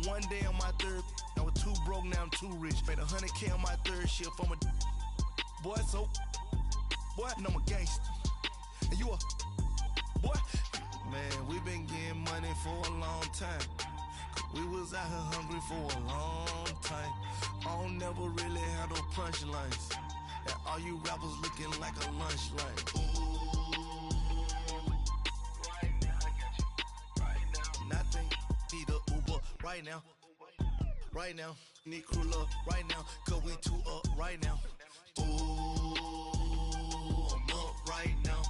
one day on my third, I was too broke, now I'm too rich. Made 100K on my third shift. I'm a boy, so boy, and I'm a gangster. And you a boy? Man, we been getting money for a long time. We was out here hungry for a long time. I don't never really have no punchlines. And all you rappers looking like a lunch line. Ooh, right now, I got you. Right now, nothing. Need a Uber right now. Right now, need crew up right now. Cause we two up right now. Ooh, I'm up right now.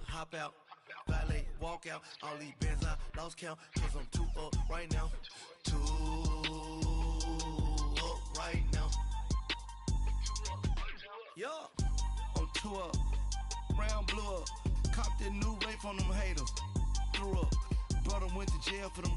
Hop out, valet, walk out, all these bands I lost count, cause I'm too up right now, too up right now, yeah, I'm too up, round blew up, copped that new rape on them haters, threw up, brother went to jail for them,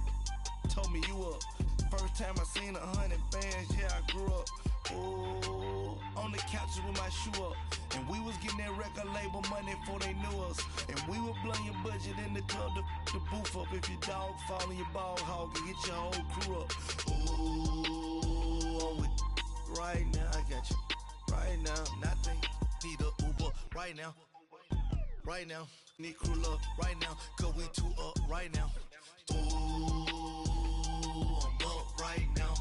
told me you up, first time I seen 100 bands, yeah I grew up, ooh, on the couches with my shoe up. And we was getting that record label money before they knew us. And we were blowing your budget in the club to boof up. If your dog fall in your ball hog and get your whole crew up. Ooh, I'm with right now. I got you right now. Nothing. Need a Uber right now. Right now. Need crew up right now. Cause we two up right now. Ooh, I'm up right now.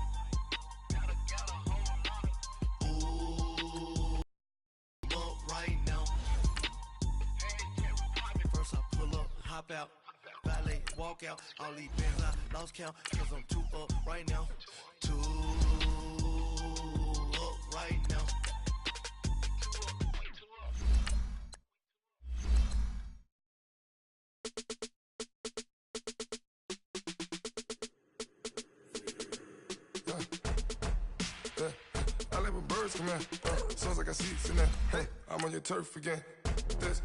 Hop out, valet, walk out, all these bands I lost count, cause I'm too up right now, too up right now. I live with birds come in, sounds like I see seats in there, hey, I'm on your turf again, this,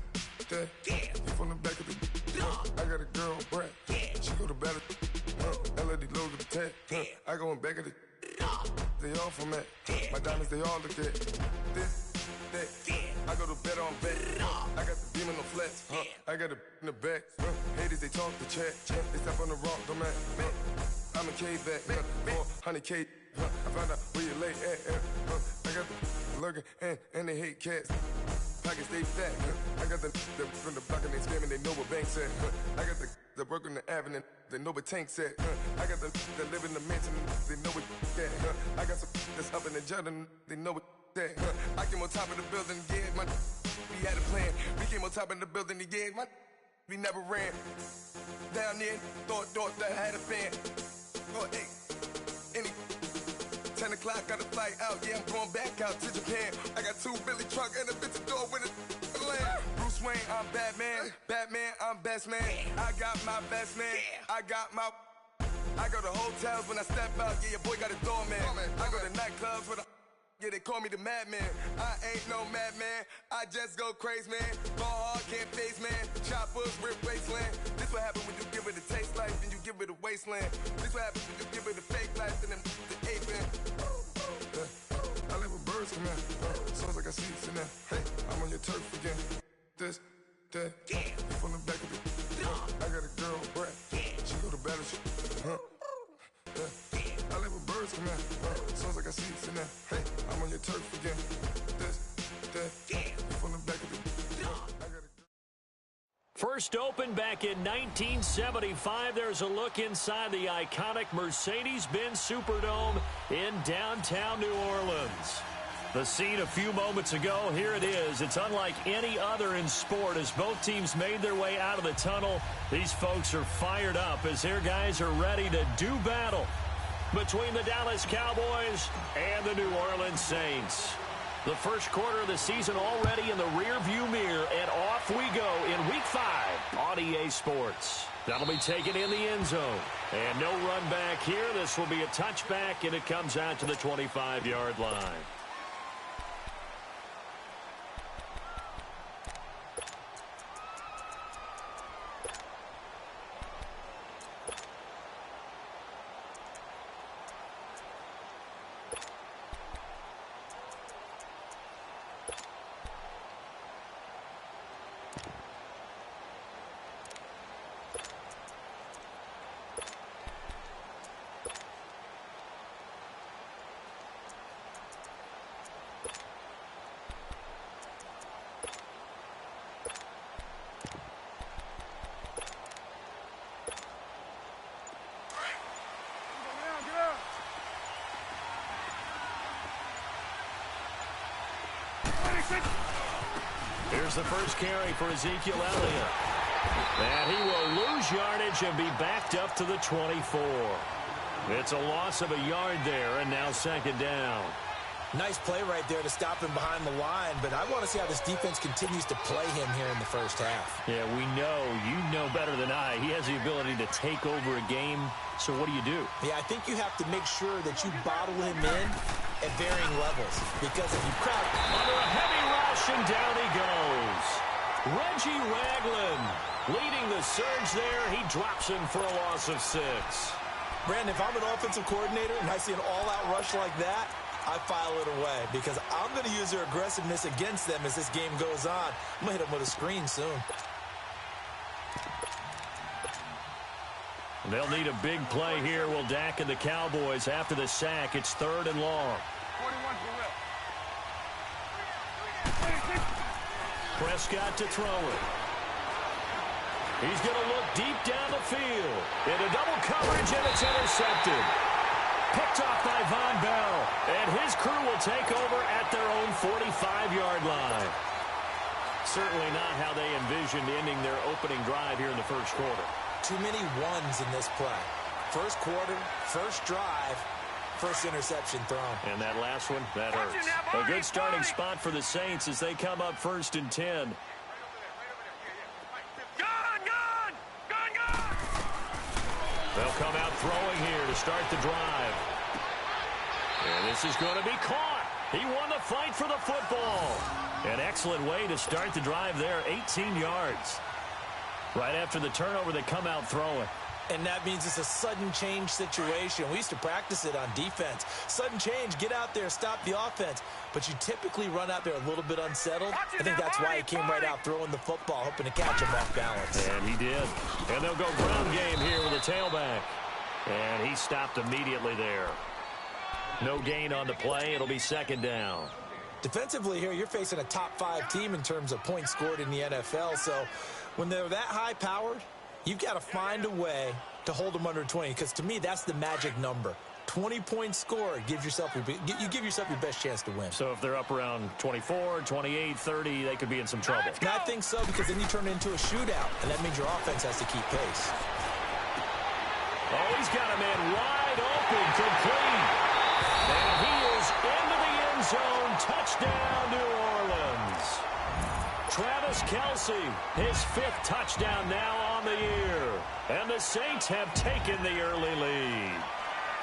that, you from the back of the I got a girl, Brad. She go to battle. LED logo the tag. I go in back of the. They all from that. My diamonds, they all look at. This, that. I go to bed on bed. I got the demon on flats. I got a in the back. Haters, they talk the chat. They step on the rock, don't man. I'm a K-back. 400K. I found out where you lay at. I got the lurking and they hate cats. Pockets stay fat. I got the from the block and they screaming, they know what banks at. I got the work on the avenue, they know what tanks at. I got the live in the mansion, they know what that. I got some that's up in the Jordan, they know what that. I came on top of the building, yeah, my we had a plan. We came on top of the building, yeah, my we never ran. Down there, thought that I had a fan. Oh, hey, any 10 o'clock, got a flight out, yeah, I'm going back out to Japan. I got 2 Billy truck and a bitch door with a land. Bruce Wayne, I'm Batman. Batman, I'm best man. I got my best man. I got my. I go to hotels when I step out, yeah, your boy got a doorman. I go to nightclubs with a. Yeah, they call me the madman. I ain't no madman. I just go crazy, man. Ball hard, can't face, man. Choppers, rip wasteland. This what happens when you give it a taste life and you give it a wasteland. This what happens when you give it a fake life and then the ape in. I live with birds come in. Sounds like I see seats in there. Hey, I'm on your turf again. This, that. You from the back of the. I got a girl, Brad. She go to battle. I live with birds come in. Sounds like I see seats in there. Hey, I'm on your turf again. This, that. You from the back of the. First opened back in 1975, there's a look inside the iconic Mercedes-Benz Superdome in downtown New Orleans. The scene a few moments ago, here it is. It's unlike any other in sport as both teams made their way out of the tunnel. These folks are fired up as their guys are ready to do battle between the Dallas Cowboys and the New Orleans Saints. The first quarter of the season already in the rearview mirror, and off we go in Week 5 on EA Sports. That'll be taken in the end zone. And no run back here. This will be a touchback, and it comes out to the 25-yard line. Here's the first carry for Ezekiel Elliott. And he will lose yardage and be backed up to the 24. It's a loss of a yard there, and now second down. Nice play right there to stop him behind the line, but I want to see how this defense continues to play him here in the first half. Yeah, we know. You know better than I. He has the ability to take over a game, so what do? Yeah, I think you have to make sure that you bottle him in at varying levels, because if you crowd under a heavy rush, and down he goes. Reggie Ragland leading the surge there. He drops him for a loss of 6. Brandon, if I'm an offensive coordinator and I see an all-out rush like that, I file it away because I'm going to use their aggressiveness against them as this game goes on. I'm going to hit them with a screen soon. They'll need a big play here. Will Dak and the Cowboys after the sack. It's 3rd and long. Prescott to throw it. He's going to look deep down the field. Into double coverage, and it's intercepted. Picked off by Von Bell. And his crew will take over at their own 45-yard line. Certainly not how they envisioned ending their opening drive here in the first quarter. Too many ones in this play. First quarter, first drive, first interception thrown. And that last one, that hurts. A good starting spot for the Saints as they come up 1st and 10. They'll come out throwing here to start the drive. And this is going to be caught. He won the fight for the football. An excellent way to start the drive there, 18 yards. Right after the turnover, they come out throwing. And that means it's a sudden change situation. We used to practice it on defense. Sudden change, get out there, stop the offense. But you typically run out there a little bit unsettled. I think that's why he came right out throwing the football, hoping to catch him off balance. And he did. And they'll go ground game here with a tailback. And he stopped immediately there. No gain on the play. It'll be 2nd down. Defensively here, you're facing a top 5 team in terms of points scored in the NFL. So when they're that high-powered, you've got to find a way to hold them under 20, because to me, that's the magic number. 20 points scored, you give yourself your best chance to win. So if they're up around 24, 28, 30, they could be in some trouble. And I think so, because then you turn it into a shootout, and that means your offense has to keep pace. Oh, he's got a man wide open, complete. And he is into the end zone. Touchdown, New Orleans. Travis Kelce, his 5th touchdown now on the year. And the Saints have taken the early lead.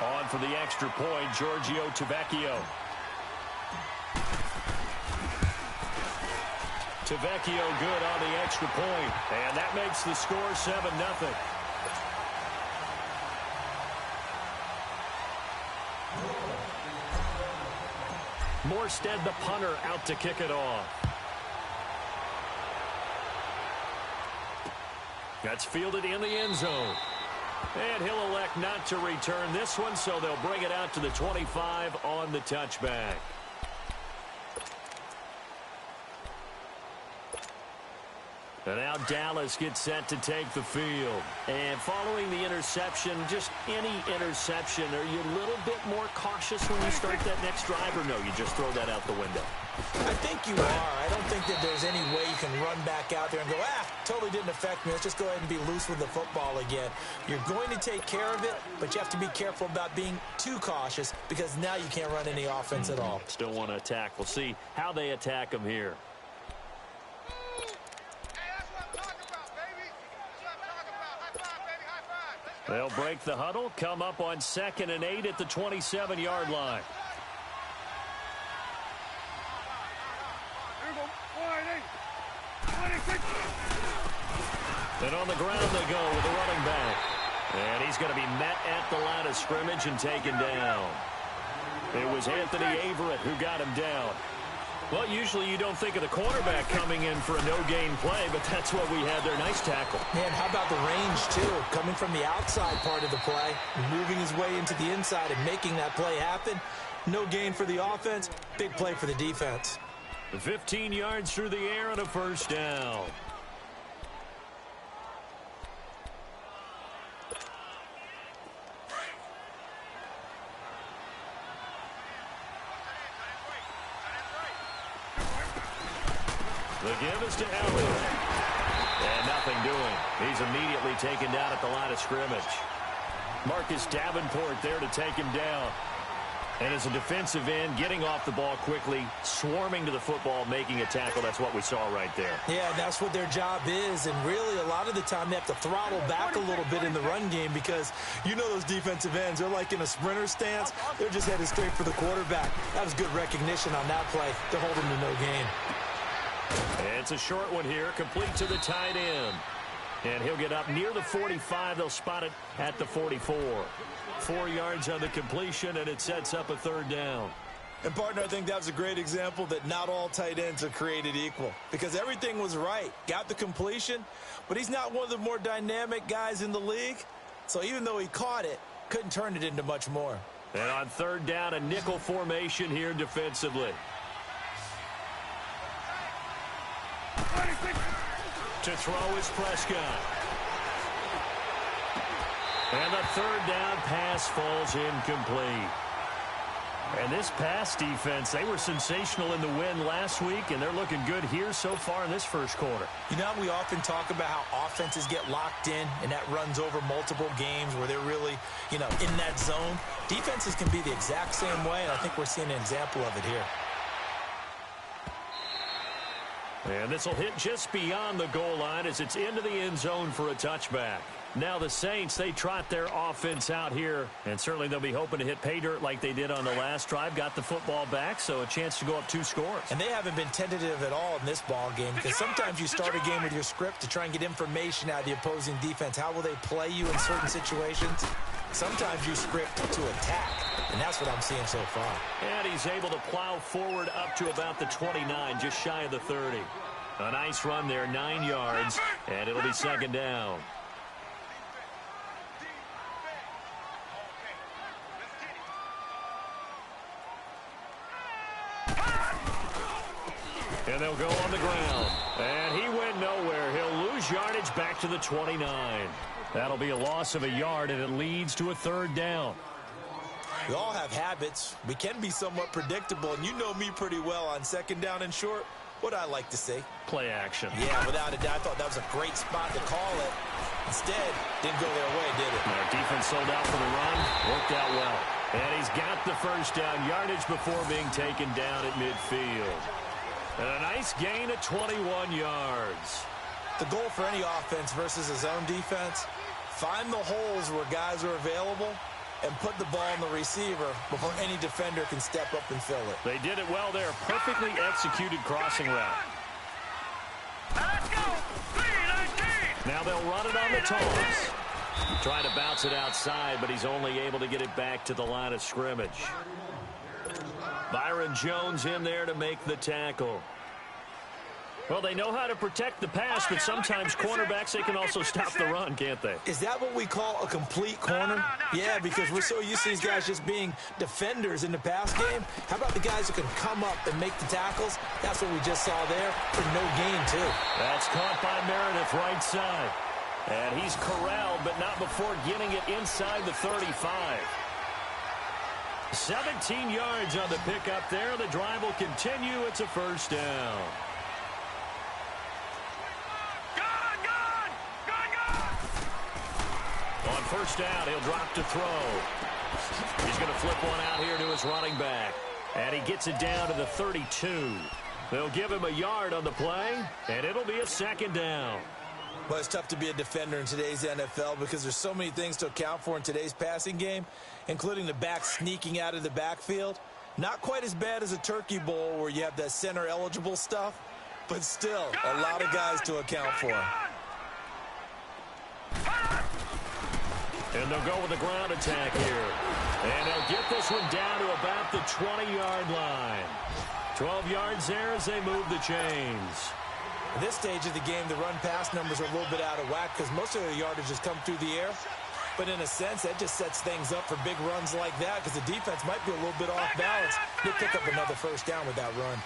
On for the extra point, Giorgio Tavecchio. Tavecchio good on the extra point. And that makes the score 7-0. Morstead, the punter, out to kick it off. That's fielded in the end zone. And he'll elect not to return this one, so they'll bring it out to the 25 on the touchback. And now Dallas gets set to take the field. And following the interception, just any interception, are you a little bit more cautious when you start that next drive, or no, you just throw that out the window? I think you are. I don't think that there's any way you can run back out there and go, totally didn't affect me. Let's just go ahead and be loose with the football again. You're going to take care of it, but you have to be careful about being too cautious, because now you can't run any offense at all. Still want to attack. We'll see how they attack them here. They'll break the huddle, come up on 2nd and 8 at the 27-yard line. And on the ground they go with the running back. And he's going to be met at the line of scrimmage and taken down. It was Anthony Averett who got him down. Well, usually you don't think of the cornerback coming in for a no-gain play, but that's what we had there. Nice tackle. Man, how about the range, too? Coming from the outside part of the play, moving his way into the inside and making that play happen. No gain for the offense, big play for the defense. 15 yards through the air and a first down. The give is to Elliott. And nothing doing. He's immediately taken down at the line of scrimmage. Marcus Davenport there to take him down. And as a defensive end, getting off the ball quickly, swarming to the football, making a tackle. That's what we saw right there. Yeah, that's what their job is. And really, a lot of the time, they have to throttle back a little bit in the run game because you know those defensive ends, they're like in a sprinter stance. They're just headed straight for the quarterback. That was good recognition on that play to hold him to no gain. It's a short one here, complete to the tight end. And he'll get up near the 45. They'll spot it at the 44. 4 yards on the completion, and it sets up a third down. And, partner, I think that was a great example that not all tight ends are created equal because everything was right. Got the completion, but he's not one of the more dynamic guys in the league. So even though he caught it, couldn't turn it into much more. And on third down, a nickel formation here defensively. To throw is Prescott. And the third down pass falls incomplete. And this pass defense, they were sensational in the win last week, and they're looking good here so far in this first quarter. You know, we often talk about how offenses get locked in, and that runs over multiple games where they're really, in that zone. Defenses can be the exact same way, and I think we're seeing an example of it here. And this will hit just beyond the goal line as it's into the end zone for a touchback. Now the Saints, they trot their offense out here, and certainly they'll be hoping to hit pay dirt like they did on the last drive. Got the football back, so a chance to go up 2 scores. And they haven't been tentative at all in this ball game because sometimes you start a game with your script to try and get information out of the opposing defense. How will they play you in certain situations? Sometimes you script to attack, and that's what I'm seeing so far. And he's able to plow forward up to about the 29, just shy of the 30. A nice run there, 9 yards, and it'll be second down. And they'll go on the ground. And he went nowhere. He'll lose yardage back to the 29. That'll be a loss of a yard, and it leads to a third down. We all have habits. We can be somewhat predictable, and you know me pretty well on second down and short. What I like to say? Play action. Yeah, without a doubt. I thought that was a great spot to call it. Instead, didn't go their way, did it? Our defense sold out for the run. Worked out well. And he's got the first down yardage before being taken down at midfield. And a nice gain of 21 yards. The goal for any offense versus a zone defense, find the holes where guys are available and put the ball on the receiver before any defender can step up and fill it. They did it well there. Perfectly executed crossing route. Let's go. 3-19. Now they'll run it on the toss. Trying to bounce it outside, but he's only able to get it back to the line of scrimmage. Byron Jones in there to make the tackle. Well, they know how to protect the pass, but sometimes cornerbacks, they can also stop the run, can't they? Is that what we call a complete corner? Yeah, because we're so used to these guys just being defenders in the pass game. How about the guys who can come up and make the tackles? That's what we just saw there for no gain, too. That's caught by Meredith, right side. And he's corralled, but not before getting it inside the 35. 17 yards on the pickup there. The drive will continue. It's a first down. On first down, he'll drop to throw. He's going to flip one out here to his running back. And he gets it down to the 32. They'll give him a yard on the play, and it'll be a second down. Well, it's tough to be a defender in today's NFL because there's so many things to account for in today's passing game, including the back sneaking out of the backfield. Not quite as bad as a turkey bowl where you have that center-eligible stuff, but still a lot of guys to account for. And they'll go with the ground attack here. And they'll get this one down to about the 20-yard line. 12 yards there as they move the chains. At this stage of the game, the run-pass numbers are a little bit out of whack because most of the yardage has come through the air. But in a sense, that just sets things up for big runs like that because the defense might be a little bit off balance. They pick up another first down with that run.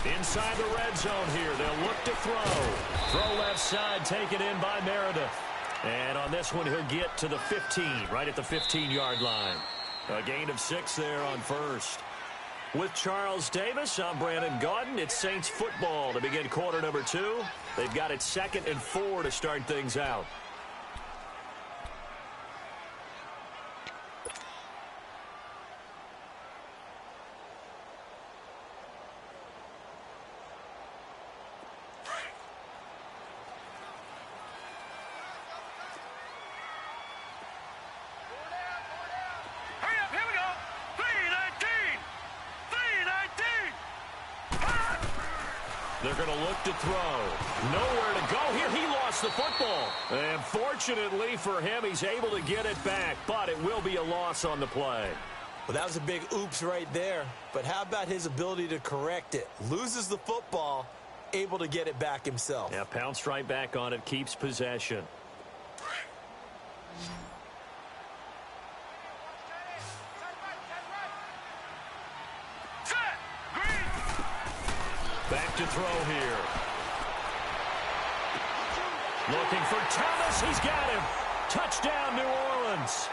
Inside the red zone here, they'll look to throw. Throw left side, taken in by Meredith. And on this one, he'll get to the 15, right at the 15-yard line. A gain of 6 there on first. With Charles Davis, I'm Brandon Gaudin. It's Saints football to begin quarter number 2. They've got it 2nd and 4 to start things out. They're going to look to throw. Nowhere to go here. He lost the football. And fortunately for him, he's able to get it back, but it will be a loss on the play. Well, that was a big oops right there. But how about his ability to correct it? Loses the football, able to get it back himself. Yeah, pounced right back on it, keeps possession. Back to throw here. Looking for Thomas. He's got him. Touchdown, New Orleans.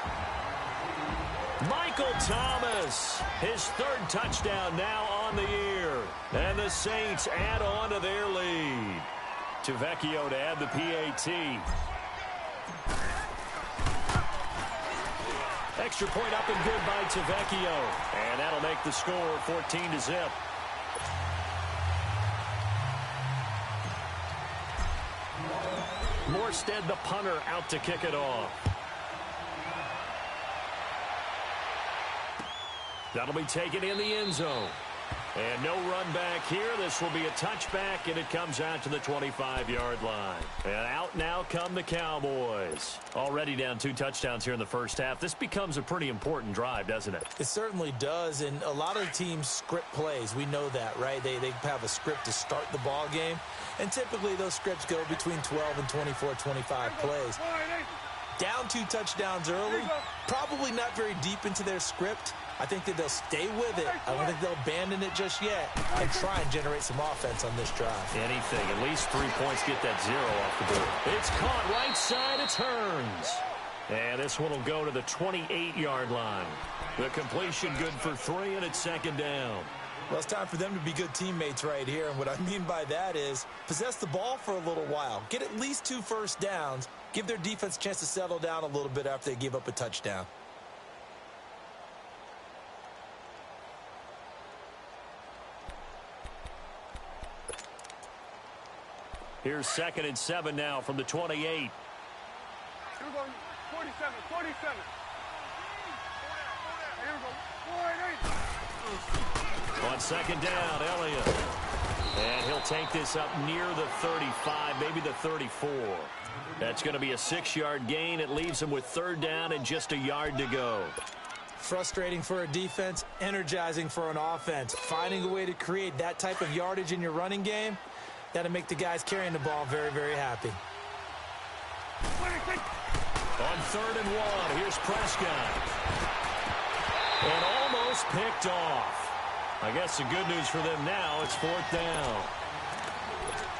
Michael Thomas, his 3rd touchdown now on the year. And the Saints add on to their lead. Tavecchio to add the PAT. Extra point up and good by Tavecchio. And that'll make the score 14-0. Morstead, the punter, out to kick it off. That'll be taken in the end zone. And no run back here. This will be a touchback, and it comes out to the 25-yard line. And out now come the Cowboys. Already down 2 touchdowns here in the first half. This becomes a pretty important drive, doesn't it? It certainly does, and a lot of teams script plays. We know that, right? They have a script to start the ball game, and typically those scripts go between 12 and 24, 25 plays. Down 2 touchdowns early, probably not very deep into their script. I think that they'll stay with it. I don't think they'll abandon it just yet and try and generate some offense on this drive. Anything. At least 3 points, get that 0 off the board. It's caught right side. It's Hearns. And this one will go to the 28-yard line. The completion good for 3, and it's 2nd down. Well, it's time for them to be good teammates right here. And what I mean by that is possess the ball for a little while. Get at least 2 first downs. Give their defense a chance to settle down a little bit after they give up a touchdown. Here's 2nd and 7 now from the 28. You're going 47, 47. Here we go, 48. On 2nd down, Elliott. And he'll take this up near the 35, maybe the 34. That's going to be a 6-yard gain. It leaves him with 3rd down and just a yard to go. Frustrating for a defense, energizing for an offense. Finding a way to create that type of yardage in your running game, that'll make the guys carrying the ball very, very happy. On 3rd and 1, here's Prescott. And almost picked off. I guess the good news for them now, it's 4th down.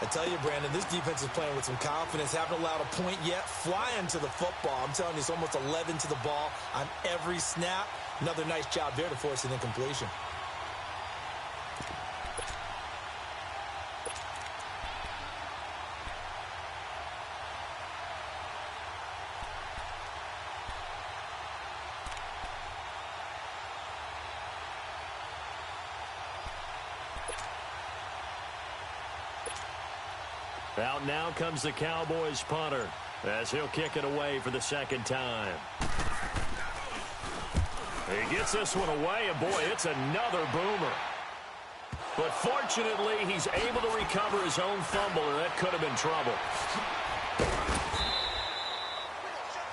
I tell you, Brandon, this defense is playing with some confidence. Haven't allowed a point yet. Flying to the football. I'm telling you, it's almost 11 to the ball on every snap. Another nice job there to force an incompletion. Out now comes the Cowboys punter as he'll kick it away for the 2nd time. He gets this one away, and boy, it's another boomer. But fortunately, he's able to recover his own fumble, or that could have been trouble.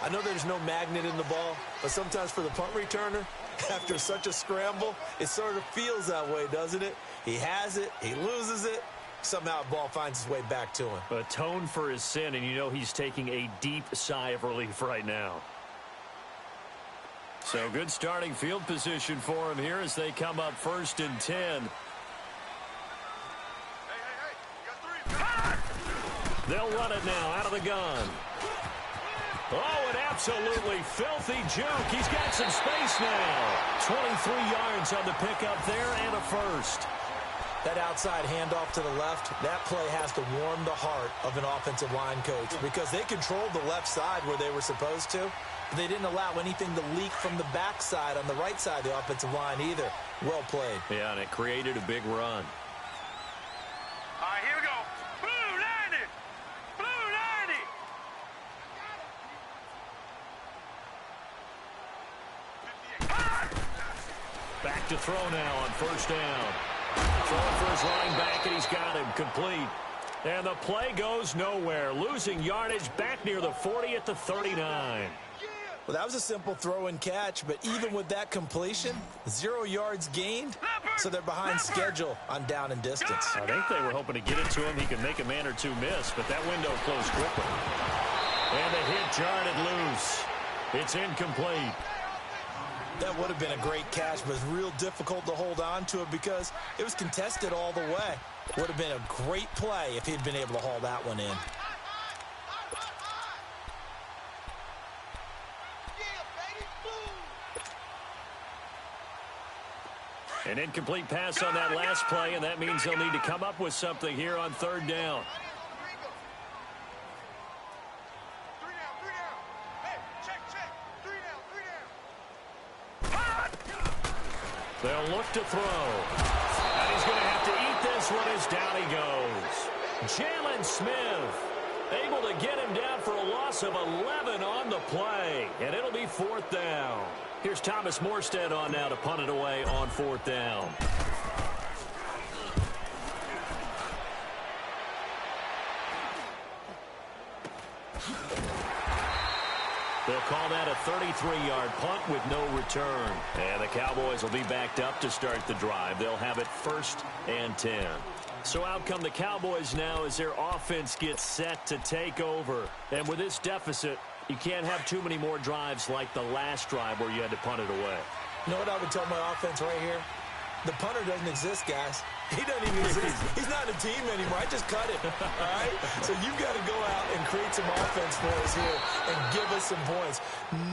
I know there's no magnet in the ball, but sometimes for the punt returner, After such a scramble, it sort of feels that way, doesn't it? He has it, he loses it, somehow the ball finds its way back to him. Atone for his sin, and you know he's taking a deep sigh of relief right now. So good starting field position for him here as they come up 1st and 10. They'll run it now out of the gun. Oh, an absolutely filthy juke. He's got some space now. 23 yards on the pickup there and a first. That outside handoff to the left, that play has to warm the heart of an offensive line coach because they controlled the left side where they were supposed to. But they didn't allow anything to leak from the backside on the right side of the offensive line either. Well played. Yeah, and it created a big run. All right, here we go. Blue 90. Blue 90. Back to throw now on 1st down. Throwing for his running back, and he's got him complete. And the play goes nowhere. Losing yardage back near the 40 at the 39. Well, that was a simple throw and catch, but even with that completion, 0 yards gained, so they're behind schedule on down and distance. I think they were hoping to get it to him. He could make a man or two miss, but that window closed quickly. And the hit jarred it loose. It's incomplete. That would have been a great catch, but it's real difficult to hold on to it because it was contested all the way. Would have been a great play if he'd been able to haul that one in. An incomplete pass on that last play, and that means they'll need to come up with something here on 3rd down. They'll look to throw. And he's going to have to eat this one as down he goes. Jalen Smith able to get him down for a loss of 11 on the play. And it'll be 4th down. Here's Thomas Morstead on now to punt it away on 4th down. They'll call that a 33-yard punt with no return. And the Cowboys will be backed up to start the drive. They'll have it 1st and 10. So out come the Cowboys now as their offense gets set to take over. And with this deficit, you can't have too many more drives like the last drive where you had to punt it away. You know what I would tell my offense right here? The punter doesn't exist, guys. He doesn't even exist. He's not a team anymore. I just cut him. All right? So you've got to go out and create some offense for us here and give us some points.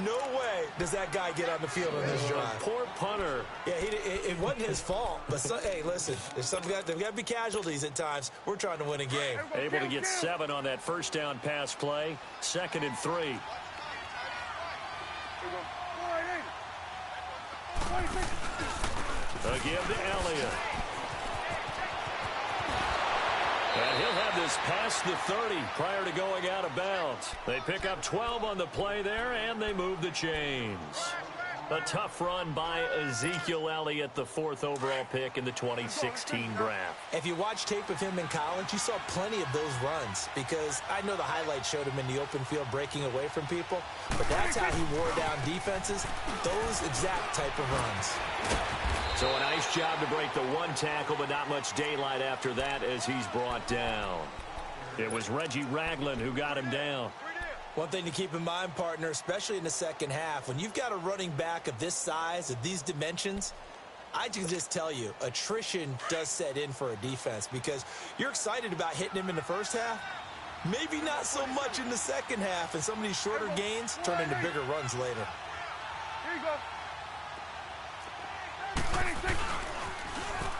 No way does that guy get on the field on this drive. Poor punter. Yeah, it wasn't his fault. But, hey, listen, there's got to be casualties at times. We're trying to win a game. Able to get 7 on that 1st down pass play. 2nd and 3. A give to Elliott. And he'll have this past the 30 prior to going out of bounds. They pick up 12 on the play there, and they move the chains. A tough run by Ezekiel Elliott, the 4th overall pick in the 2016 draft. If you watch tape of him in college, you saw plenty of those runs because I know the highlights showed him in the open field breaking away from people, but that's how he wore down defenses, those exact type of runs. So a nice job to break the 1 tackle, but not much daylight after that as he's brought down. It was Reggie Ragland who got him down. One thing to keep in mind, partner, especially in the second half, when you've got a running back of this size, of these dimensions, I can just tell you, attrition does set in for a defense because you're excited about hitting him in the first half, maybe not so much in the second half, and some of these shorter gains turn into bigger runs later. Here you go.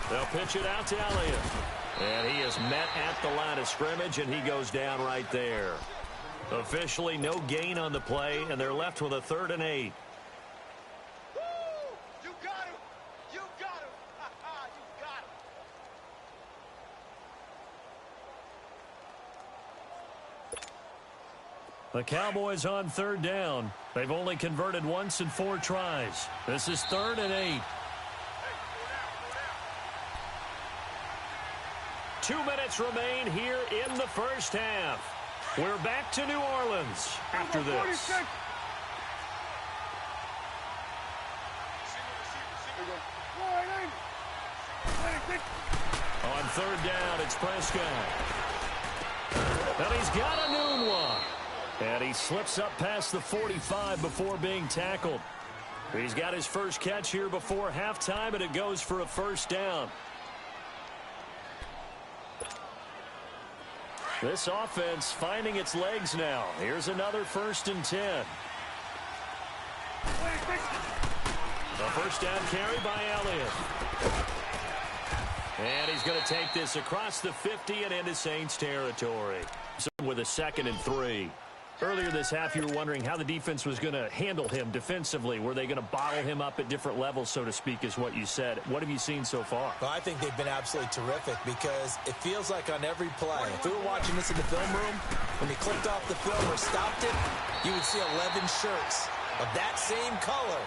They'll pitch it out to Elliott. And he is met at the line of scrimmage, and he goes down right there. Officially no gain on the play, and they're left with a 3rd and 8. Woo! You got him! You got him! You got him! The Cowboys on 3rd down. They've only converted once in 4 tries. This is 3rd and 8. 2 minutes remain here in the first half. We're back to New Orleans after this. On third down, it's Prescott. And he's got a noon one. And he slips up past the 45 before being tackled. He's got his first catch here before halftime, and it goes for a first down. This offense finding its legs now. Here's another 1st and 10. A first down carry by Elliott. And he's going to take this across the 50 and into Saints territory. So with a 2nd and 3. Earlier this half, you were wondering how the defense was going to handle him defensively. Were they going to bottle him up at different levels, so to speak, is what you said. What have you seen so far? Well, I think they've been absolutely terrific because it feels like on every play, if we were watching this in the film room, when he clicked off the film or stopped it, you would see 11 shirts of that same color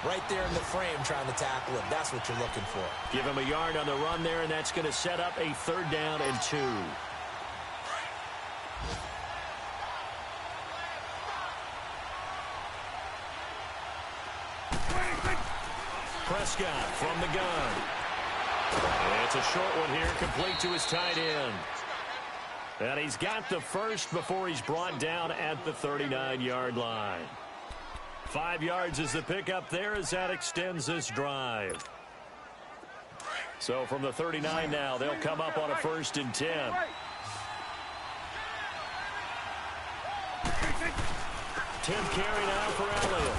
right there in the frame trying to tackle him. That's what you're looking for. Give him a yard on the run there, and that's going to set up a 3rd down and 2. Prescott from the gun. And it's a short one here, complete to his tight end. And he's got the first before he's brought down at the 39-yard line. 5 yards is the pickup there as that extends this drive. So from the 39 now, they'll come up on a 1st and 10. 10th carry now for Elliott.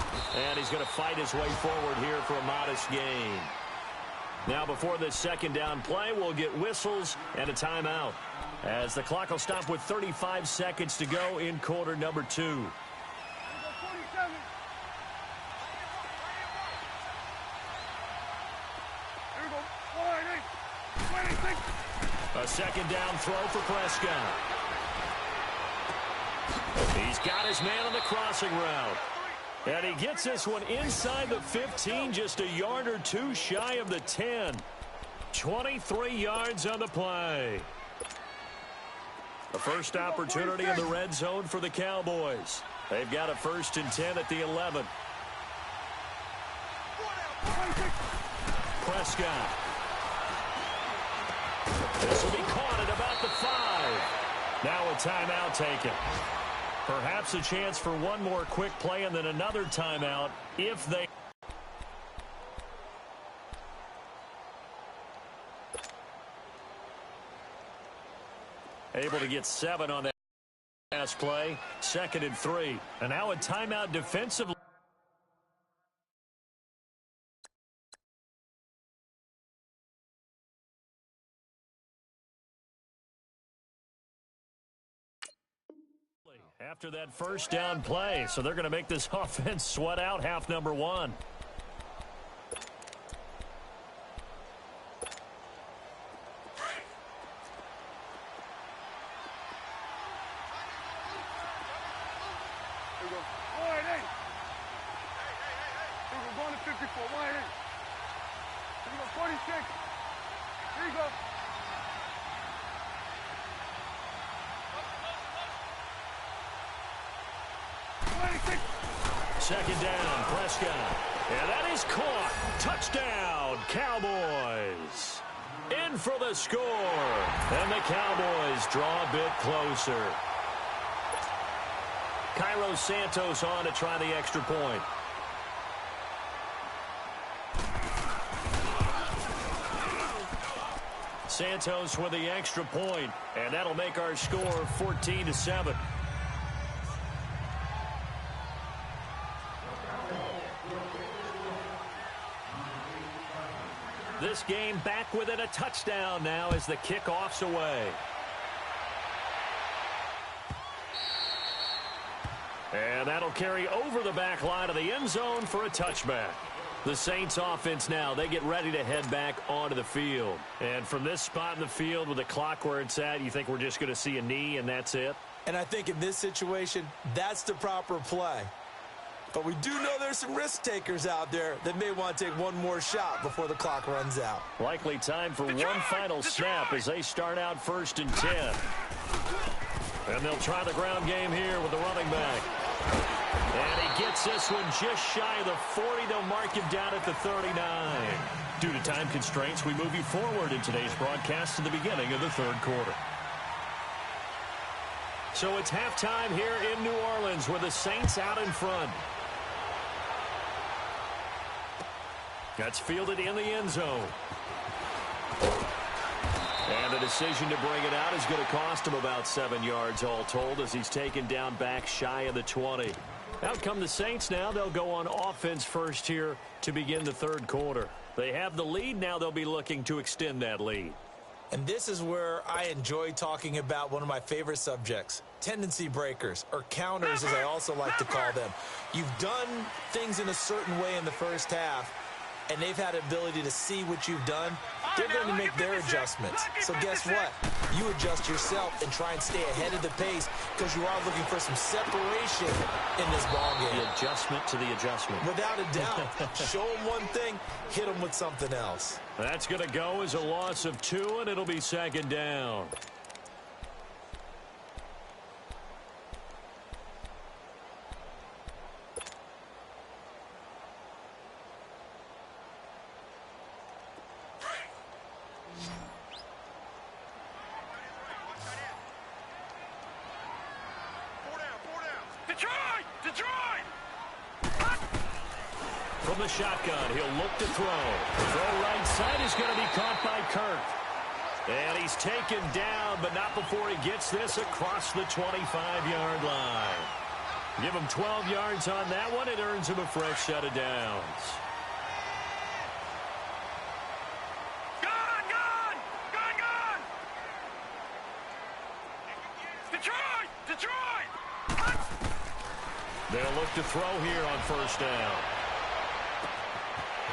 And he's going to fight his way forward here for a modest gain. Now before this 2nd down play, we'll get whistles and a timeout, as the clock will stop with 35 seconds to go in quarter number 2. A 2nd down throw for Prescott. He's got his man on the crossing route. And he gets this one inside the 15, just a yard or 2 shy of the 10. 23 yards on the play. The first opportunity in the red zone for the Cowboys. They've got a 1st and 10 at the 11. Prescott. This will be caught at about the 5. Now a timeout taken. Perhaps a chance for one more quick play and then another timeout if they... Able to get 7 on that last play. 2nd and 3. And now a timeout defensively. After that first down play, so they're going to make this offense sweat out half number 1. Here we go. Wide 8. Here we go. Going to 54. Wide 8. Here we go. 46. Here you go. Second down, Prescott. And that is caught. Touchdown, Cowboys. In for the score. And the Cowboys draw a bit closer. Cairo Santos on to try the extra point. Santos with the extra point, and that'll make our score 14-7. This game back within a touchdown now as the kickoff's away. And that'll carry over the back line of the end zone for a touchback. The Saints offense now, they get ready to head back onto the field. And from this spot in the field with the clock where it's at, you think we're just going to see a knee and that's it? And I think in this situation, that's the proper play. But we do know there's some risk takers out there that may want to take one more shot before the clock runs out. Likely time for one final snap as they start out 1st and 10. And they'll try the ground game here with the running back. And he gets this one just shy of the 40. They'll mark him down at the 39. Due to time constraints, we move you forward in today's broadcast to the beginning of the third quarter. So it's halftime here in New Orleans with the Saints out in front. That's fielded in the end zone. And the decision to bring it out is going to cost him about 7 yards all told as he's taken down back shy of the 20. Out come the Saints now. They'll go on offense first here to begin the third quarter. They have the lead. Now they'll be looking to extend that lead. And this is where I enjoy talking about one of my favorite subjects, tendency breakers, or counters as I also like to call them. You've done things in a certain way in the first half, and they've had the ability to see what you've done. They're going to make their adjustments. So guess what? You adjust yourself and try and stay ahead of the pace because you are looking for some separation in this ballgame. The adjustment to the adjustment. Without a doubt. Show them one thing, hit them with something else. That's going to go as a loss of 2, and it'll be second down. From the shotgun, he'll look to throw. Throw right side is going to be caught by Kirk. And he's taken down, but not before he gets this across the 25-yard line. Give him 12 yards on that one. It earns him a fresh set of downs. They'll look to throw here on first down.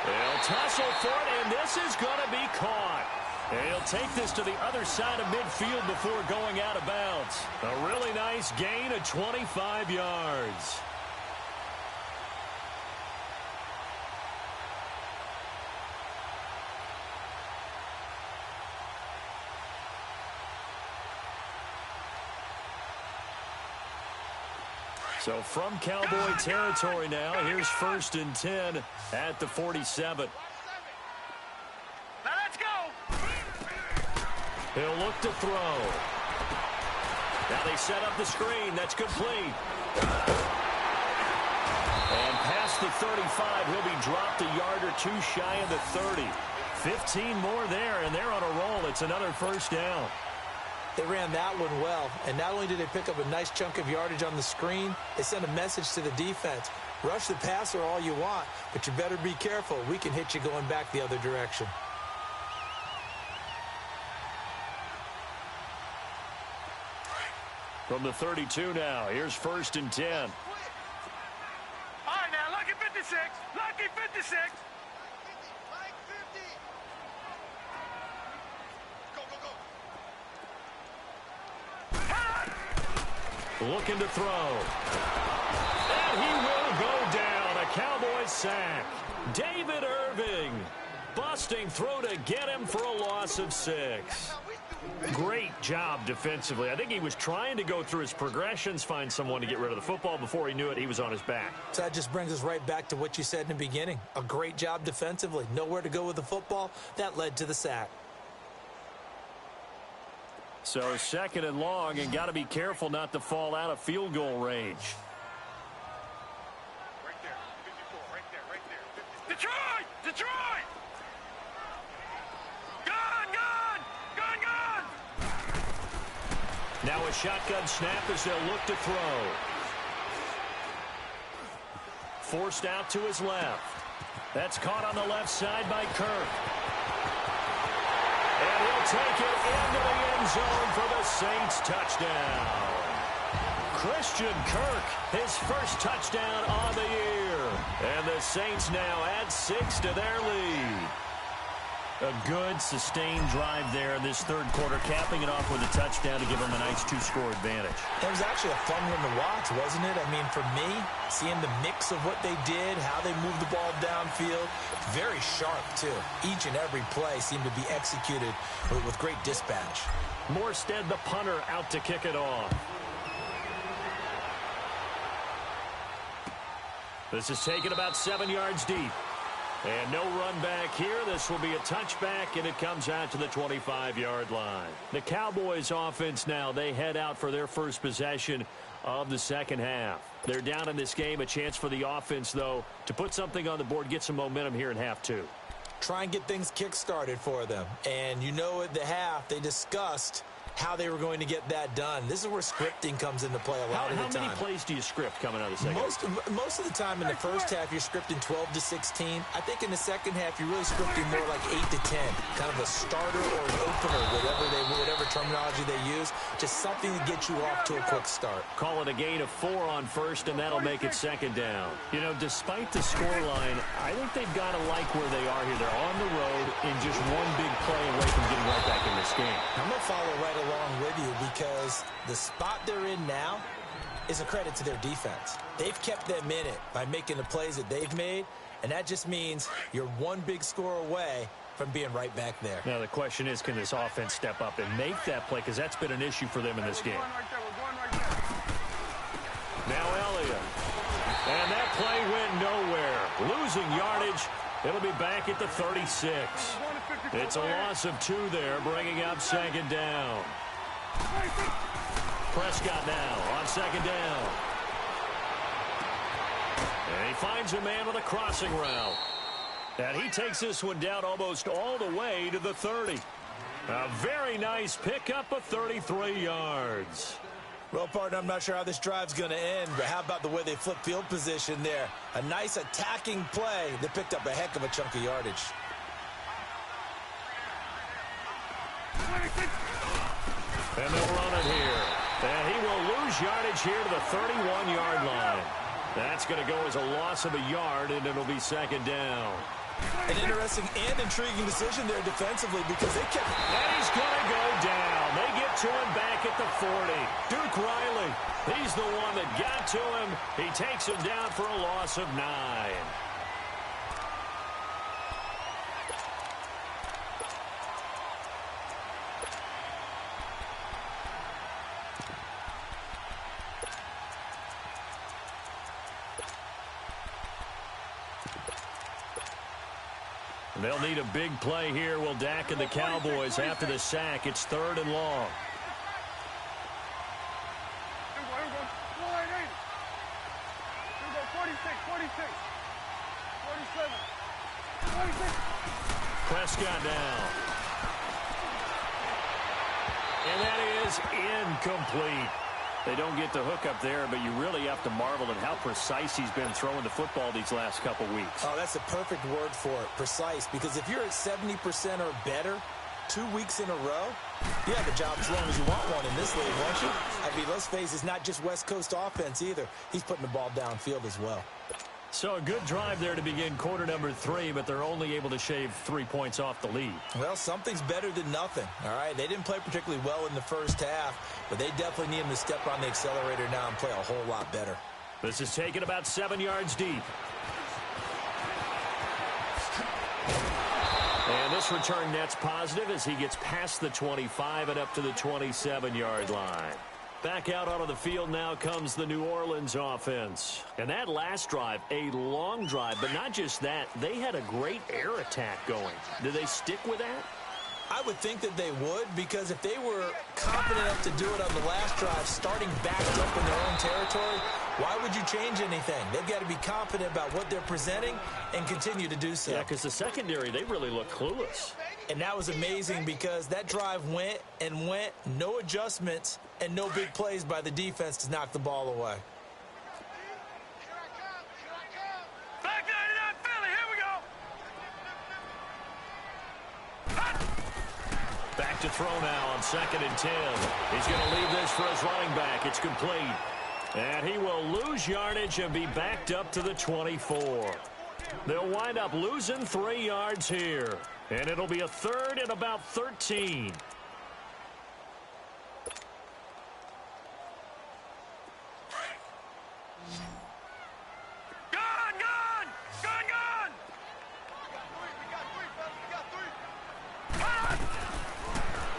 They'll tussle for it, and this is going to be caught. And he'll take this to the other side of midfield before going out of bounds. A really nice gain of 25 yards. So from Cowboy territory now, here's 1st and 10 at the 47. Now let's go. He'll look to throw. Now they set up the screen. That's complete. And past the 35, he'll be dropped a yard or two shy of the 30. 15 more there, and they're on a roll. It's another first down. They ran that one well, and not only did they pick up a nice chunk of yardage on the screen, they sent a message to the defense. Rush the passer all you want, but you better be careful. We can hit you going back the other direction. From the 32 now, here's 1st and 10. All right, now, lucky 56. Lucky 56. Like 50. Go, go, go. Looking to throw. And he will go down. A Cowboys sack. David Irving busting through to get him for a loss of 6. Great job defensively. I think he was trying to go through his progressions, find someone to get rid of the football. Before he knew it, he was on his back. So that just brings us right back to what you said in the beginning. A great job defensively. Nowhere to go with the football. That led to the sack. So 2nd and long, and got to be careful not to fall out of field goal range. Right there. 54. Right there. Right there. 50. Detroit! Detroit! Gun! Gun! Gun! Gun! Now a shotgun snap as they'll look to throw. Forced out to his left. That's caught on the left side by Kirk. And he'll take it into the end zone for the Saints touchdown. Christian Kirk, his first touchdown on the year. And the Saints now add 6 to their lead. A good, sustained drive there in this third quarter, capping it off with a touchdown to give them a nice 2-score advantage. It was actually a fun one to watch, wasn't it? I mean, for me, seeing the mix of what they did, how they moved the ball downfield, very sharp, too. Each and every play seemed to be executed with great dispatch. Morstead, the punter, out to kick it off. This is taken about 7 yards deep. And no run back here. This will be a touchback, and it comes out to the 25-yard line. The Cowboys offense now, they head out for their first possession of the second half. They're down in this game. A chance for the offense, though, to put something on the board, get some momentum here in half two. Try and get things kick-started for them. And you know at the half, they discussed how they were going to get that done. This is where scripting comes into play a lot of the time. How many plays do you script coming out of the second half? Most of the time in the first half, you're scripting 12 to 16. I think in the second half, you're really scripting more like 8 to 10. Kind of a starter or an opener, whatever terminology they use. Just something to get you off to a quick start. Call it a gain of 4 on first, and that'll make it second down. You know, despite the scoreline, I think they've got to like where they are here. They're on the road and just one big play away from getting right back in this game. I'm going to follow right along with you because the spot they're in now is a credit to their defense. They've kept them in it by making the plays that they've made, and that just means you're one big score away from being right back there. Now the question is, can this offense step up and make that play, because that's been an issue for them in this game. Now Elliott. And that play went nowhere. Losing yardage. It'll be back at the 36. It's a loss of 2 there, bringing up second down. Prescott now on second down. And he finds a man with a crossing route. And he takes this one down almost all the way to the 30. A very nice pickup of 33 yards. Well, partner, I'm not sure how this drive's going to end, but how about the way they flip field position there? A nice attacking play that picked up a heck of a chunk of yardage. And they'll run it here. And he will lose yardage here to the 31-yard line. That's going to go as a loss of a yard, and it'll be second down. An interesting and intriguing decision there defensively because they kept... And he's going to go down. They get to him back at the 40. Duke Riley, he's the one that got to him. He takes him down for a loss of 9. They'll need a big play here. Will Dak and the Cowboys after the sack. It's 3rd and long. Prescott down. And that is incomplete. They don't get the hook up there, but you really have to marvel at how precise he's been throwing the football these last couple weeks. Oh, that's a perfect word for it, precise, because if you're at 70% or better 2 weeks in a row, you have a job as long as you want one in this league, won't you? I mean, let's face it, it's not just West Coast offense either. He's putting the ball downfield as well. So a good drive there to begin quarter number 3, but they're only able to shave 3 points off the lead. Well, something's better than nothing, all right? They didn't play particularly well in the first half, but they definitely need him to step on the accelerator now and play a whole lot better. This is taken about 7 yards deep. And this return net's positive as he gets past the 25 and up to the 27-yard line. Back out onto the field now comes the New Orleans offense. And that last drive, a long drive, but not just that. They had a great air attack going. Do they stick with that? I would think that they would, because if they were confident enough to do it on the last drive, starting backed up in their own territory, why would you change anything? They've got to be confident about what they're presenting and continue to do so. Yeah, because the secondary, they really look clueless. And that was amazing because that drive went and went, no adjustments, and no big plays by the defense to knock the ball away. Back to throw now on 2nd and 10. He's going to leave this for his running back. It's complete. And he will lose yardage and be backed up to the 24. They'll wind up losing 3 yards here. And it'll be a 3rd and about 13.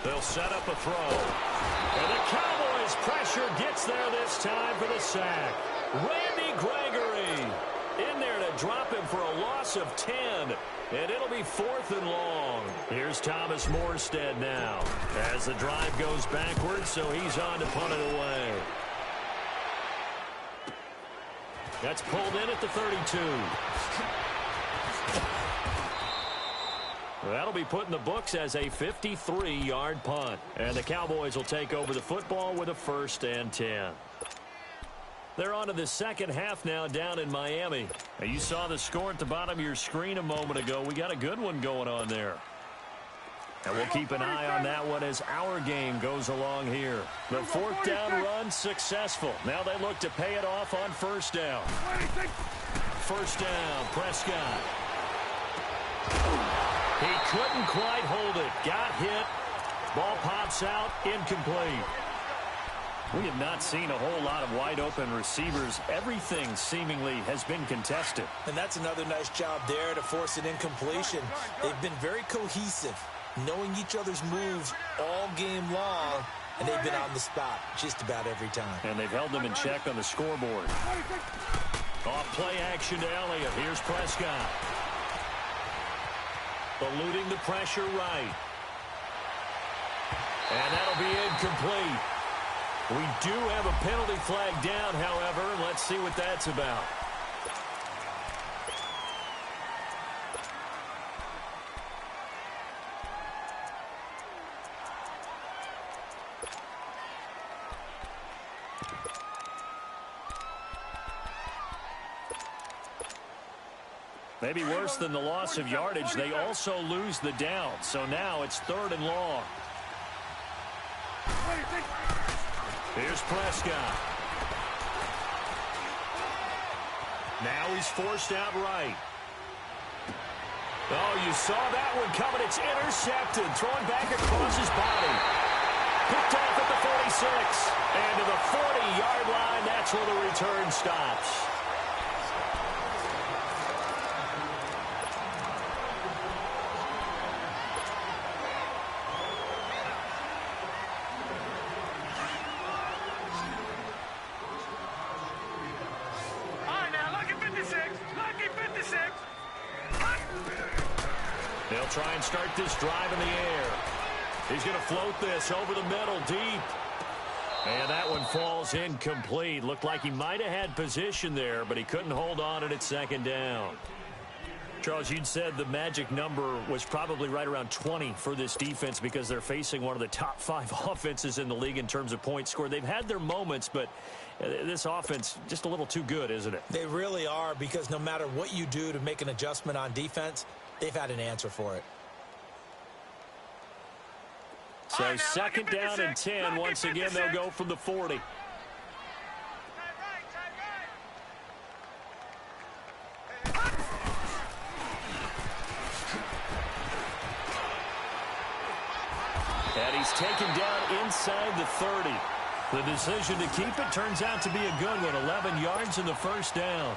They'll set up a throw. And the Cowboys' pressure gets there this time for the sack. Randy Gregory. In there to drop him for a loss of 10. And it'll be 4th and long. Here's Thomas Morstead now. As the drive goes backwards, so he's on to punt it away. That's pulled in at the 32. That'll be put in the books as a 53-yard punt. And the Cowboys will take over the football with a 1st and 10. They're on to the second half now down in Miami. Now, you saw the score at the bottom of your screen a moment ago. We got a good one going on there. And we'll keep an eye on that one as our game goes along here. The 4th down run successful. Now they look to pay it off on 1st down. 1st down, Prescott. He couldn't quite hold it. Got hit. Ball pops out, incomplete. We have not seen a whole lot of wide-open receivers. Everything seemingly has been contested. And that's another nice job there to force an incompletion. They've been very cohesive, knowing each other's moves all game long, and they've been on the spot just about every time. And they've held them in check on the scoreboard. Off play action to Elliott. Here's Prescott. Eluding the pressure right. And that'll be incomplete. We do have a penalty flag down, however. Let's see what that's about. Maybe worse than the loss of yardage, they also lose the down. So now it's 3rd and long. Here's Prescott. Now he's forced out right. Oh, you saw that one coming. It's intercepted. Thrown back across his body. Picked off at the 46. And to the 40-yard line, that's where the return stops. They'll try and start this drive in the air. He's going to float this over the middle deep. And that one falls incomplete. Looked like he might have had position there, but he couldn't hold on at 2nd down. Charles, you'd said the magic number was probably right around 20 for this defense because they're facing one of the top 5 offenses in the league in terms of points scored. They've had their moments, but this offense just a little too good, isn't it? They really are, because no matter what you do to make an adjustment on defense, they've had an answer for it. So 2nd down and 10. Once again, they'll go from the 40. And he's taken down inside the 30. The decision to keep it turns out to be a good one. 11 yards in the 1st down.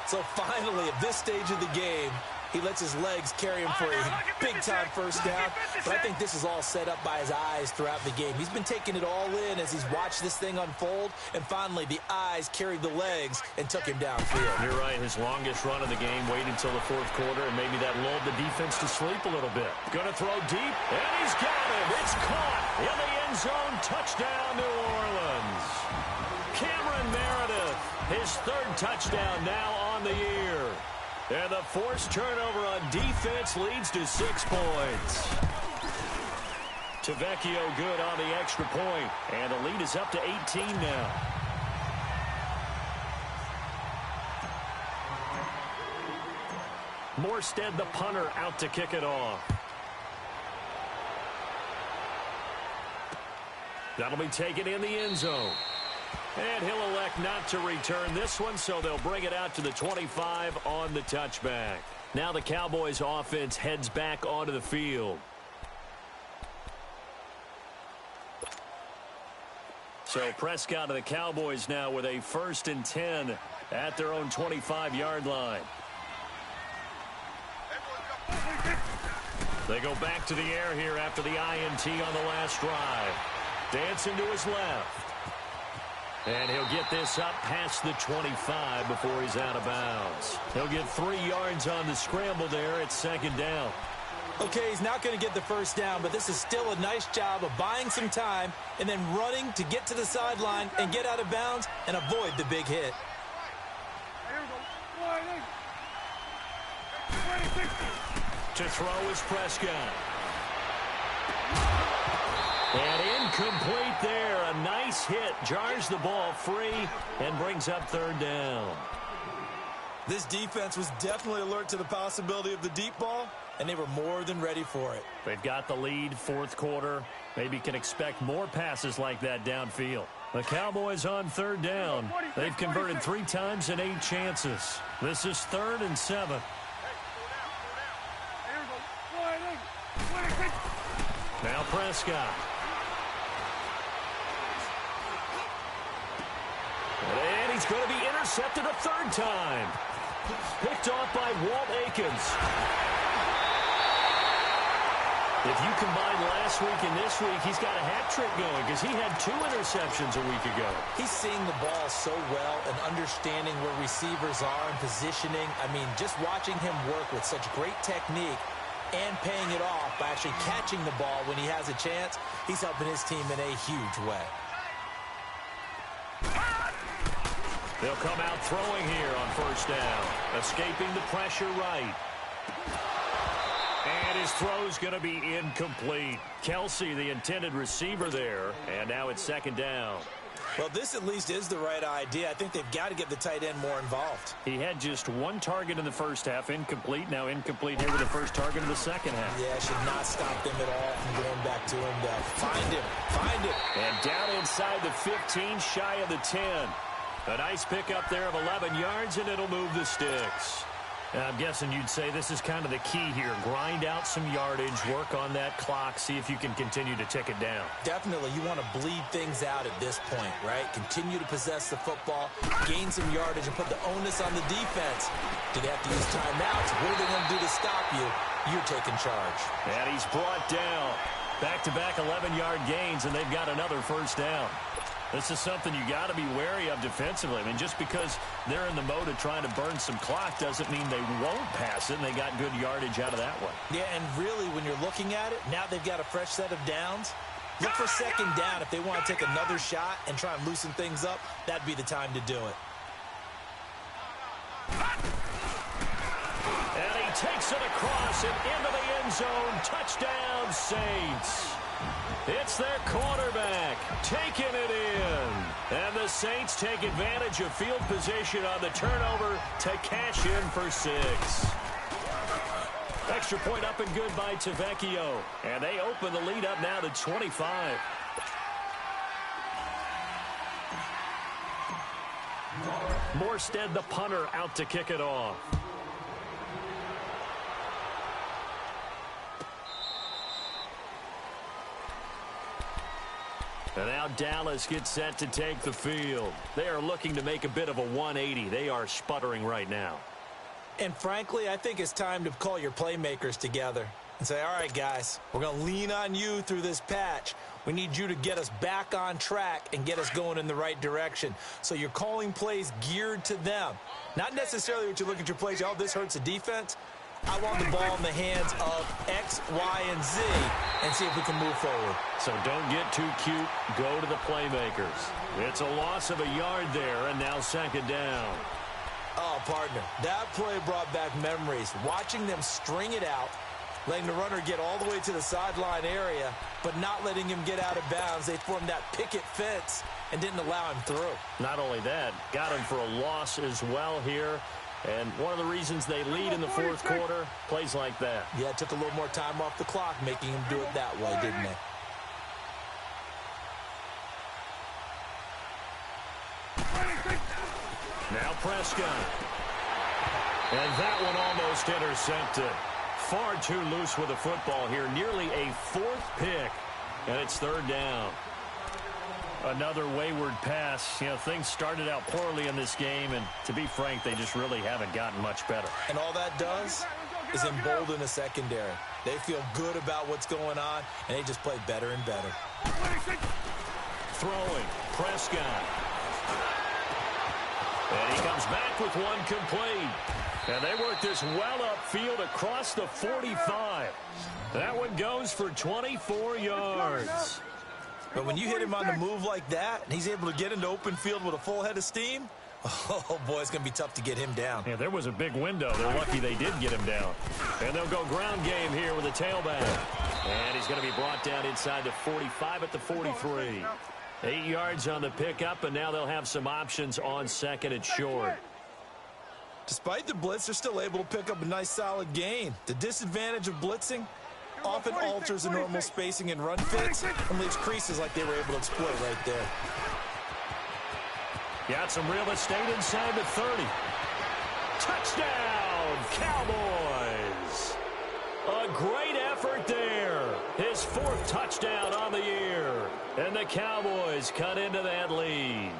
So finally, at this stage of the game, he lets his legs carry him for a big-time 1st down. But I think this is all set up by his eyes throughout the game. He's been taking it all in as he's watched this thing unfold. And finally, the eyes carried the legs and took him downfield. You're right. His longest run of the game, wait until the 4th quarter, and maybe that lulled the defense to sleep a little bit. Going to throw deep, and he's got him. It's caught in the end zone. Touchdown, New Orleans. Cameron Meredith, his 3rd touchdown now on the year. And the forced turnover on defense leads to 6 points. Tavecchio good on the extra point. And the lead is up to 18 now. Morstead, the punter, out to kick it off. That'll be taken in the end zone. And he'll elect not to return this one, so they'll bring it out to the 25 on the touchback. Now the Cowboys offense heads back onto the field. So Prescott of the Cowboys now with a 1st and 10 at their own 25-yard line. They go back to the air here after the INT on the last drive. Dancing to his left. And he'll get this up past the 25 before he's out of bounds. He'll get 3 yards on the scramble there at second down. Okay, he's not going to get the first down, but this is still a nice job of buying some time and then running to get to the sideline and get out of bounds and avoid the big hit. To throw is Prescott. And incomplete there. A nice hit. Jars the ball free and brings up third down. This defense was definitely alert to the possibility of the deep ball, and they were more than ready for it. They've got the lead, fourth quarter. Maybe can expect more passes like that downfield. The Cowboys on third down. They've converted 3 times in 8 chances. This is 3rd and 7. Now Prescott. And he's going to be intercepted a 3rd time. Picked off by Walt Aikens. If you combine last week and this week, he's got a hat trick going because he had 2 interceptions a week ago. He's seeing the ball so well and understanding where receivers are and positioning. I mean, just watching him work with such great technique and paying it off by actually catching the ball when he has a chance, he's helping his team in a huge way. They'll come out throwing here on first down. Escaping the pressure right. And his throw's going to be incomplete. Kelsey, the intended receiver there. And now it's second down. Well, this at least is the right idea. I think they've got to get the tight end more involved. He had just 1 target in the first half, incomplete. Now incomplete here with the first target of the second half. Yeah, should not stop them at all from going back to him. Find him. And down inside the 15, shy of the 10. A nice pickup there of 11 yards, and it'll move the sticks. And I'm guessing you'd say this is kind of the key here. Grind out some yardage, work on that clock, see if you can continue to tick it down. Definitely. You want to bleed things out at this point, right? Continue to possess the football, gain some yardage, and put the onus on the defense. Do they have to use timeouts? What are they going to do to stop you? You're taking charge. And he's brought down. Back-to-back 11-yard gains, and they've got another first down. This is something you got to be wary of defensively. I mean, just because they're in the mode of trying to burn some clock doesn't mean they won't pass it, and they got good yardage out of that one. Yeah, and really, when you're looking at it, now they've got a fresh set of downs. Look for second down if they want to take another shot and try and loosen things up. That'd be the time to do it. And he takes it across and into the end zone. Touchdown, Saints. It's their quarterback taking it in. And the Saints take advantage of field position on the turnover to cash in for 6. Extra point up and good by Tavecchio. And they open the lead up now to 25. Morstead, the punter, out to kick it off. And now Dallas gets set to take the field. They are looking to make a bit of a 180. They are sputtering right now. And frankly, I think it's time to call your playmakers together and say, all right, guys, we're going to lean on you through this patch. We need you to get us back on track and get us going in the right direction. So you're calling plays geared to them. Not necessarily what you look at your plays, oh, this hurts the defense. I want the ball in the hands of X, Y, and Z and see if we can move forward. So don't get too cute. Go to the playmakers. It's a loss of a yard there, and now second down. Oh, partner, that play brought back memories. Watching them string it out, letting the runner get all the way to the sideline area, but not letting him get out of bounds. They formed that picket fence and didn't allow him through. Not only that, got him for a loss as well here. And one of the reasons they lead in the fourth quarter, plays like that. Yeah, it took a little more time off the clock, making him do it that way, didn't they? Now Prescott. And that one almost intercepted. Far too loose with the football here. Nearly a 4th pick. And it's third down. Another wayward pass. You know, things started out poorly in this game, and to be frank, they just really haven't gotten much better. And all that does is embolden the secondary. They feel good about what's going on, and they just play better and better. Throwing. Prescott. And he comes back with one complete. And they work this well upfield across the 45. That one goes for 24 yards. But when you hit him on the move like that, and he's able to get into open field with a full head of steam, oh, boy, it's going to be tough to get him down. Yeah, there was a big window. They're lucky they did get him down. And they'll go ground game here with a tailback. And he's going to be brought down inside the 45 at the 43. 8 yards on the pickup, and now they'll have some options on second and short. Despite the blitz, they're still able to pick up a nice solid gain. The disadvantage of blitzing often alters the normal spacing and run fits and leaves creases like they were able to exploit right there. Got some real estate inside the 30. Touchdown, Cowboys! A great effort there. His 4th touchdown on the year. And the Cowboys cut into that lead.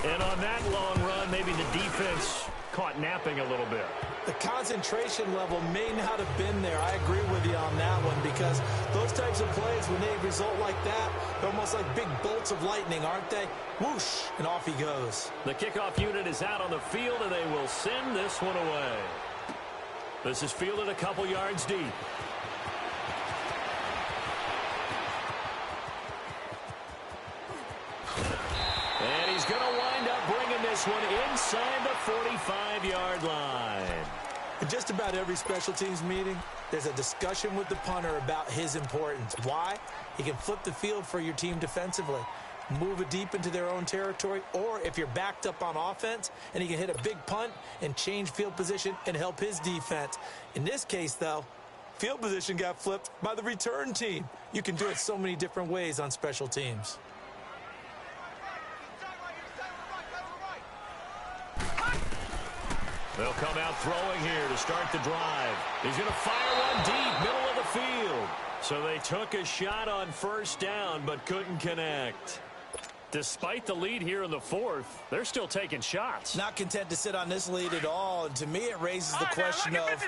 And on that long run, maybe the defense caught napping a little bit. The concentration level may not have been there. I agree with you on that one, because those types of plays, when they result like that, they're almost like big bolts of lightning, aren't they? Whoosh, and off he goes. The kickoff unit is out on the field, and they will send this one away. This is fielded a couple yards deep. And he's going to wind up bringing this one inside the 45-yard line. In just about every special teams meeting, there's a discussion with the punter about his importance. Why? He can flip the field for your team defensively, move it deep into their own territory, or if you're backed up on offense, and he can hit a big punt and change field position and help his defense. In this case, though, field position got flipped by the return team. You can do it so many different ways on special teams. They'll come out throwing here to start the drive. He's going to fire one deep, middle of the field. So they took a shot on first down, but couldn't connect. Despite the lead here in the 4th, they're still taking shots. Not content to sit on this lead at all. And to me, it raises the question of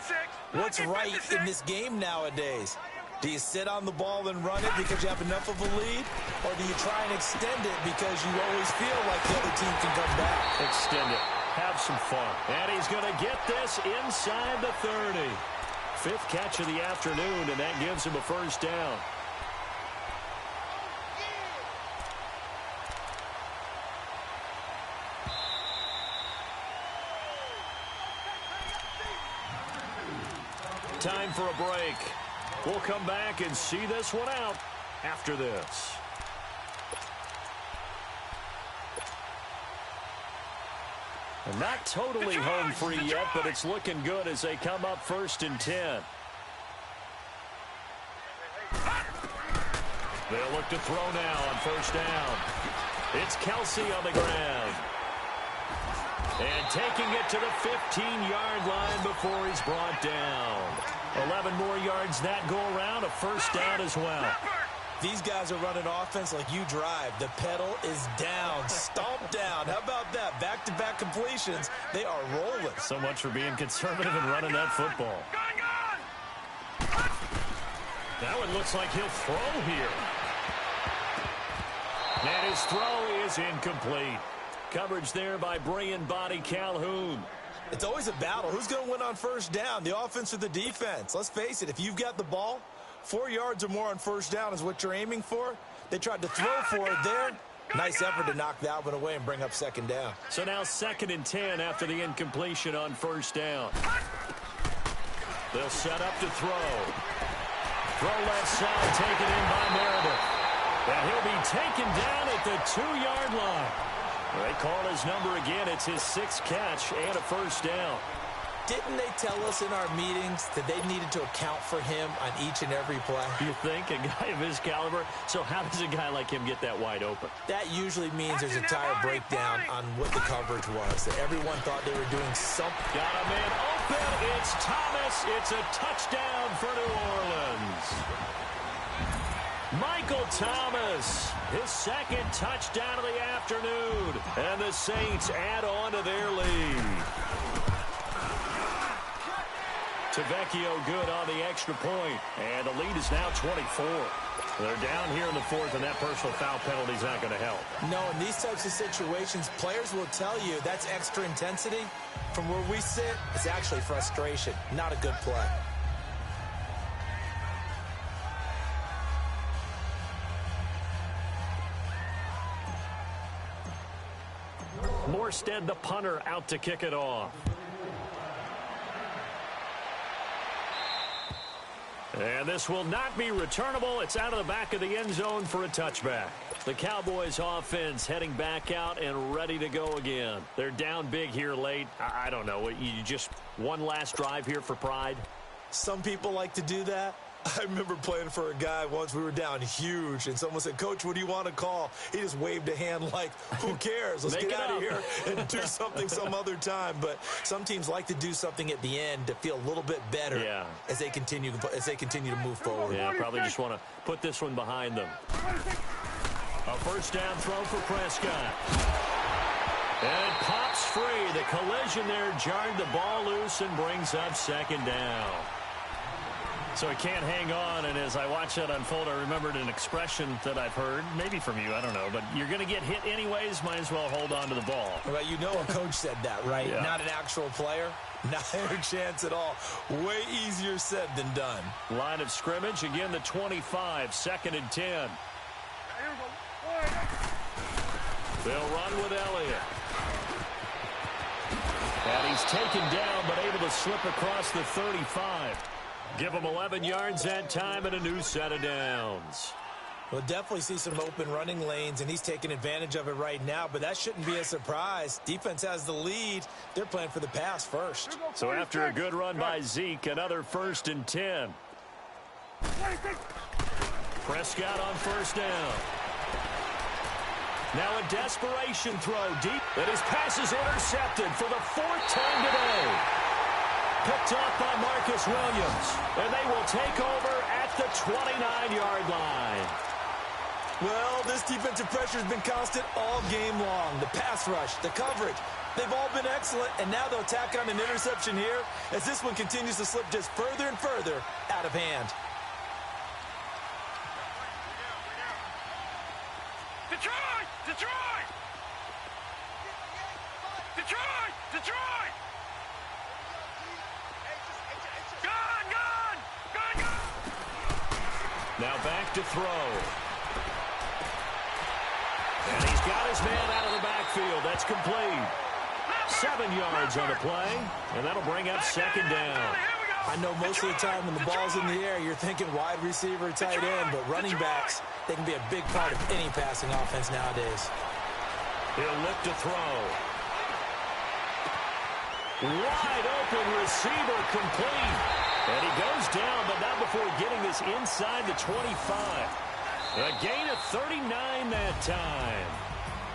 what's right in this game nowadays. Do you sit on the ball and run it because you have enough of a lead? Or do you try and extend it because you always feel like the other team can come back? Extend it. Have some fun. And he's going to get this inside the 30. 5th catch of the afternoon, and that gives him a first down. Time for a break. We'll come back and see this one out after this. And not totally home free yet, but it's looking good as they come up 1st and 10. They'll look to throw now on first down. It's Kelsey on the ground. And taking it to the 15-yard line before he's brought down. 11 more yards that go around, a first down as well. These guys are running offense like you drive. The pedal is down, stomp down. How about that? Back-to-back completions. They are rolling. So much for being conservative and running that football. That one looks like he'll throw here. And his throw is incomplete. Coverage there by Brian Body Calhoun. It's always a battle. Who's going to win on first down, the offense or the defense? Let's face it, if you've got the ball, 4 yards or more on first down is what you're aiming for. They tried to throw for it there. Nice effort to knock that one away and bring up second down. So now 2nd and 10 after the incompletion on first down. They'll set up to throw. Throw left side, taken in by Meredith. And he'll be taken down at the 2-yard line. They call his number again. It's his 6th catch and a first down. Didn't they tell us in our meetings that they needed to account for him on each and every play? You think? A guy of his caliber? So how does a guy like him get that wide open? That usually means there's a tire breakdown on what the coverage was, that everyone thought they were doing something. Got a man open. It's Thomas. It's a touchdown for New Orleans. Michael Thomas, his 2nd touchdown of the afternoon. And the Saints add on to their lead. Tavecchio good on the extra point. And the lead is now 24. They're down here in the fourth, and that personal foul penalty is not going to help. No, in these types of situations, players will tell you that's extra intensity. From where we sit, it's actually frustration, not a good play. Morstead, the punter, out to kick it off. And this will not be returnable. It's out of the back of the end zone for a touchback. The Cowboys offense heading back out and ready to go again. They're down big here late. I don't know. You just one last drive here for pride? Some people like to do that. I remember playing for a guy once. We were down huge, and someone said, "Coach, what do you want to call?" He just waved a hand like, who cares? Let's get out of here and do something some other time. But some teams like to do something at the end to feel a little bit better as they continue to move forward. Yeah, probably just want to put this one behind them. A first down throw for Prescott. And it pops free. The collision there jarred the ball loose and brings up second down. So he can't hang on, and as I watch that unfold, I remembered an expression that I've heard, maybe from you, I don't know, but you're going to get hit anyways, might as well hold on to the ball. Well, you know a coach said that, right? Yeah. Not an actual player. Not a chance at all. Way easier said than done. Line of scrimmage, again the 25, 2nd and 10. They'll run with Elliott. And he's taken down, but able to slip across the 35. Give him 11 yards that time and a new set of downs. We'll definitely see some open running lanes, and he's taking advantage of it right now, but that shouldn't be a surprise. Defense has the lead. They're playing for the pass first. So after a good run by Zeke, another 1st and 10. Prescott on first down. Now a desperation throw deep. And his pass is intercepted for the 4th time today. Picked off by Marcus Williams. And they will take over at the 29-yard line. Well, this defensive pressure has been constant all game long. The pass rush, the coverage, they've all been excellent. And now they'll tack on an interception here as this one continues to slip just further and further out of hand. Detroit! Detroit! Detroit! Detroit! Gone! Gone! Gone! Gone! Now back to throw. And he's got his man out of the backfield. That's complete. 7 yards on the play, and that'll bring up second down. I know most of the time when the ball's in the air, you're thinking wide receiver, tight end, but running backs, they can be a big part of any passing offense nowadays. He'll look to throw. Wide open receiver complete. And he goes down, but not before getting this inside the 25. A gain of 39 that time.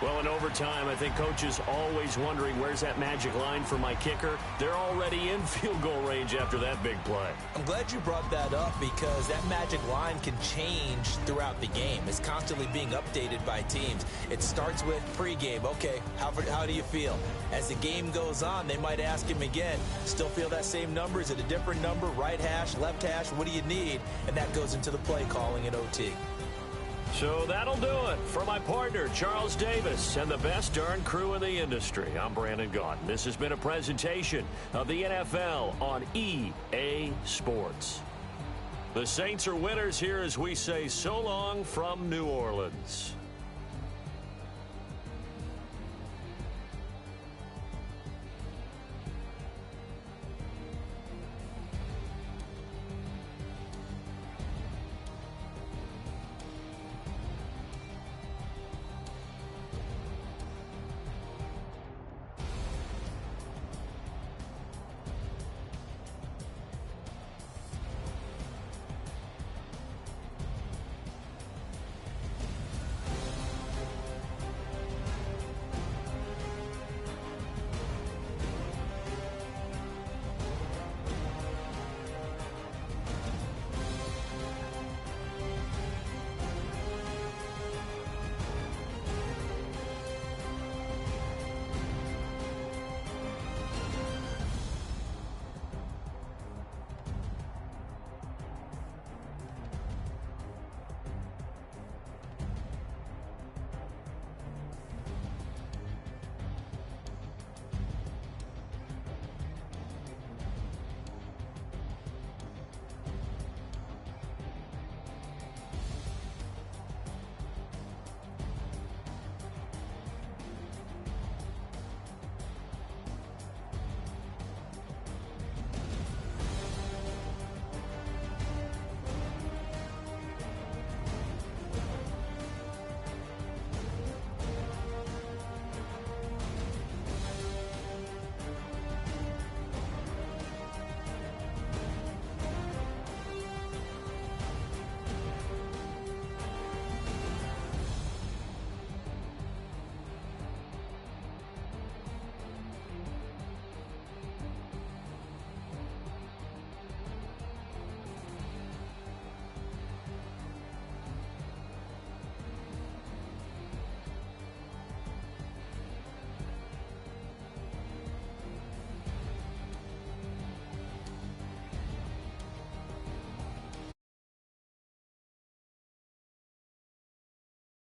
Well, in overtime, I think coaches always wondering, where's that magic line for my kicker? They're already in field goal range after that big play. I'm glad you brought that up because that magic line can change throughout the game. It's constantly being updated by teams. It starts with pregame. Okay, how do you feel? As the game goes on, they might ask him again, still feel that same number? Is it a different number? Right hash, left hash? What do you need? And that goes into the play calling at OT. So that'll do it for my partner, Charles Davis, and the best darn crew in the industry. I'm Brandon Gaudin. This has been a presentation of the NFL on EA Sports. The Saints are winners here as we say so long from New Orleans.